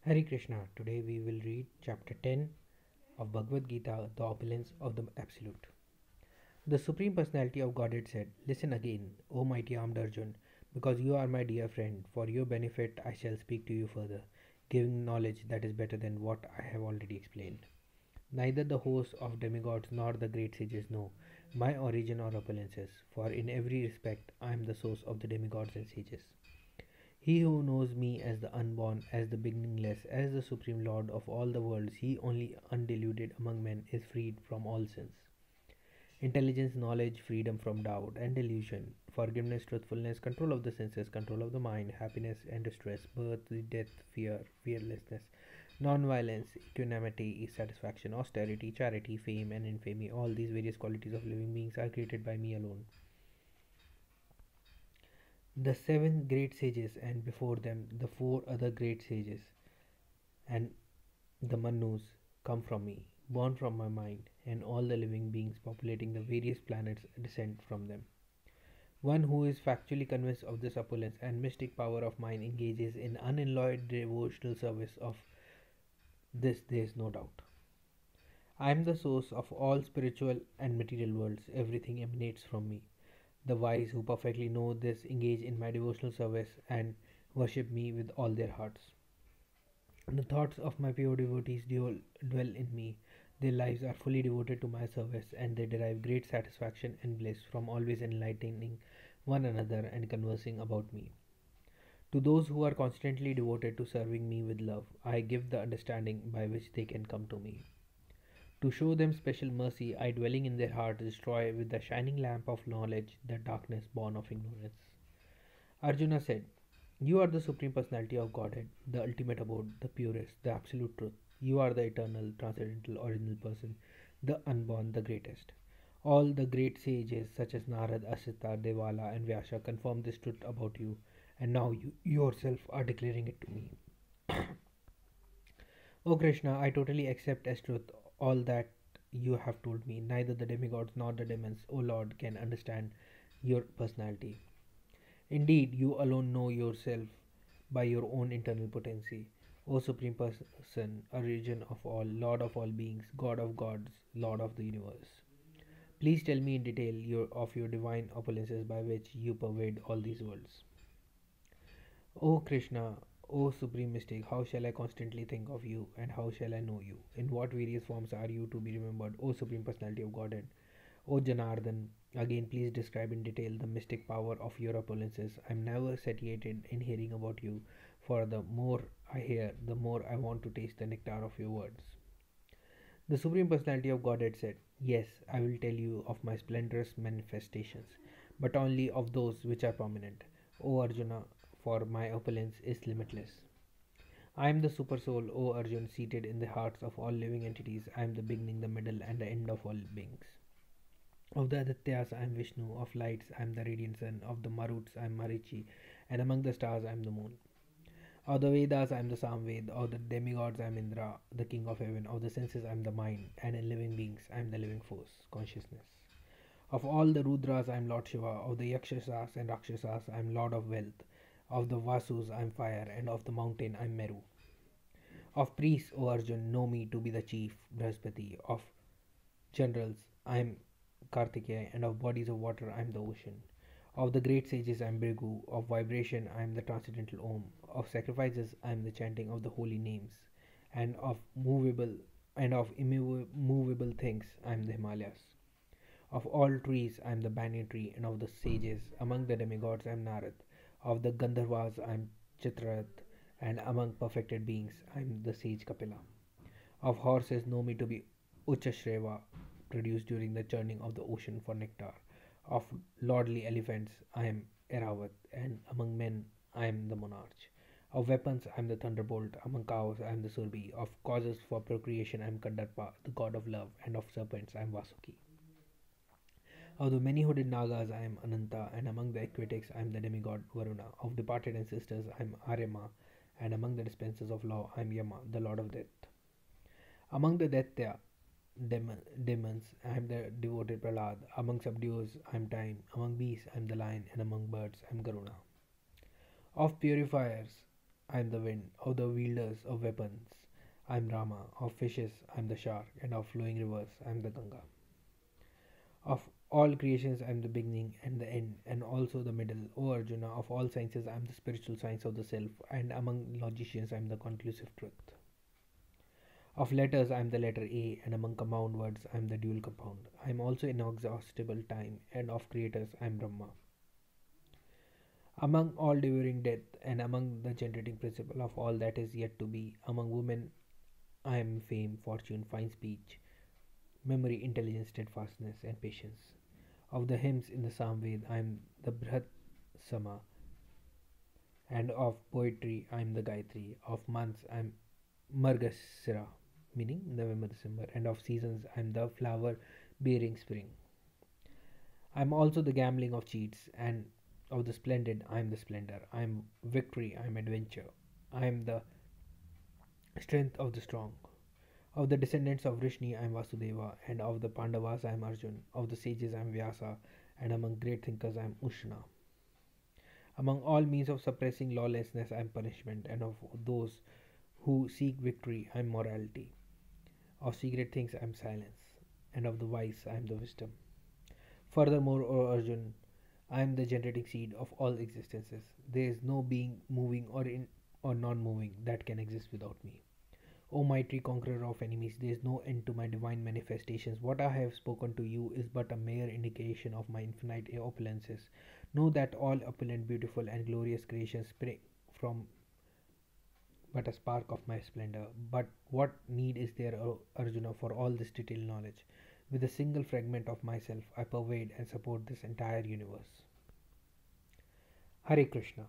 Hare Krishna. Today we will read chapter 10 of Bhagavad Gita, The Opulence of the Absolute. The Supreme Personality of Godhead said, "Listen again, O mighty armed Arjun, because you are my dear friend. For your benefit, I shall speak to you further, giving knowledge that is better than what I have already explained. Neither the hosts of demigods nor the great sages know my origin or opulences, for in every respect I am the source of the demigods and sages. He who knows me as the unborn, as the beginningless, as the supreme lord of all the worlds, he only undiluted among men, is freed from all sins. Intelligence, knowledge, freedom from doubt and delusion, forgiveness, truthfulness, control of the senses, control of the mind, happiness and distress, birth, death, fear, fearlessness, non-violence, equanimity, satisfaction, austerity, charity, fame and infamy, all these various qualities of living beings are created by me alone. The seven great sages, and before them the four other great sages, and the Manus, come from me, born from my mind, and all the living beings populating the various planets descend from them. One who is factually convinced of this opulence and mystic power of mine engages in unalloyed devotional service of this, there is no doubt. I am the source of all spiritual and material worlds. Everything emanates from me. The wise who perfectly know this engage in my devotional service and worship me with all their hearts. The thoughts of my pure devotees dwell in me. Their lives are fully devoted to my service, and they derive great satisfaction and bliss from always enlightening one another and conversing about me. To those who are constantly devoted to serving me with love, I give the understanding by which they can come to me. To show them special mercy, I, dwelling in their hearts, destroy with the shining lamp of knowledge the darkness born of ignorance. Arjuna said, "You are the Supreme Personality of Godhead, the ultimate abode, the purest, the absolute truth. You are the eternal, transcendental, original person, the unborn, the greatest. All the great sages such as Narad, Asita, Devala, and Vyasa confirm this truth about you, and now you yourself are declaring it to me. O Krishna, I totally accept as truth all that you have told me. Neither the demigods nor the demons, O Lord, can understand your personality. Indeed, you alone know yourself by your own internal potency. O Supreme Person, origin of all, Lord of all beings, God of gods, Lord of the universe. Please tell me in detail of your divine opulences by which you pervade all these worlds. O Krishna, O Supreme Mystic, how shall I constantly think of you, and how shall I know you? In what various forms are you to be remembered, O Supreme Personality of Godhead? O Janardhan, again please describe in detail the mystic power of your opulences. I am never satiated in hearing about you, for the more I hear, the more I want to taste the nectar of your words. The Supreme Personality of Godhead said, "Yes, I will tell you of my splendorous manifestations, but only of those which are prominent. O Arjuna, for my opulence is limitless. I am the Super Soul, O Arjun, seated in the hearts of all living entities. I am the beginning, the middle, and the end of all beings. Of the Adityas I am Vishnu, of lights I am the radiant sun, of the Maruts I am Marichi, and among the stars I am the moon. Of the Vedas I am the Samved, of the demigods I am Indra, the king of heaven, of the senses I am the mind, and in living beings I am the living force, consciousness. Of all the Rudras I am Lord Shiva, of the Yakshasas and Rakshasas I am Lord of wealth, of the Vasus I am fire, and of the mountain I am Meru. Of priests, O Arjun, know me to be the chief Brahaspati. Of generals I am Kartikeya, and of bodies of water I am the ocean. Of the great sages I am Bhrigu, of vibration I am the transcendental Om, of sacrifices I am the chanting of the holy names, and of movable and of immovable things I am the Himalayas. Of all trees I am the banyan tree, and of the sages among the demigods I am Narad. Of the Gandharvas I am Chitrarat, and among perfected beings I am the sage Kapila. Of horses know me to be Uchashreva, produced during the churning of the ocean for nectar. Of lordly elephants I am Eravat, and among men I am the monarch. Of weapons I am the thunderbolt, among cows I am the Surbi. Of causes for procreation I am Kandarpa, the god of love, and of serpents I am Vasuki. Of the many hooded Nagas I am Ananta, and among the aquatics I am the demigod Varuna. Of departed ancestors I am Aryama, and among the dispensers of law I am Yama, the lord of death. Among the Daitya demons I am the devoted Prahlad. Among subduers I am Time. Among beasts I am the lion, and among birds I am Garuna. Of purifiers I am the wind. Of the wielders of weapons, I am Rama. Of fishes, I am the shark. And of flowing rivers, I am the Ganga. Of all creations, I am the beginning and the end, and also the middle. O Arjuna, of all sciences, I am the spiritual science of the self, and among logicians, I am the conclusive truth. Of letters, I am the letter A, and among compound words, I am the dual compound. I am also inexhaustible time, and of creators, I am Brahma. Among all devouring death, and among the generating principle of all that is yet to be, among women, I am fame, fortune, fine speech, memory, intelligence, steadfastness, and patience. Of the hymns in the Samved, I am the Brihat Sama, and of poetry, I am the Gayatri. Of months, I am Margasira, meaning November, December, and of seasons, I am the flower bearing spring. I am also the gambling of cheats, and of the splendid, I am the splendor. I am victory, I am adventure. I am the strength of the strong. Of the descendants of Vrishni, I am Vasudeva, and of the Pandavas, I am Arjun. Of the sages, I am Vyasa, and among great thinkers, I am Ushna. Among all means of suppressing lawlessness, I am punishment, and of those who seek victory, I am morality. Of secret things, I am silence, and of the wise, I am the wisdom. Furthermore, O Arjun, I am the generating seed of all existences. There is no being moving or non-moving that can exist without me. O mighty conqueror of enemies, there is no end to my divine manifestations. What I have spoken to you is but a mere indication of my infinite opulences. Know that all opulent, beautiful, and glorious creations spring from but a spark of my splendor. But what need is there, O Arjuna, for all this detailed knowledge? With a single fragment of myself, I pervade and support this entire universe. Hare Krishna.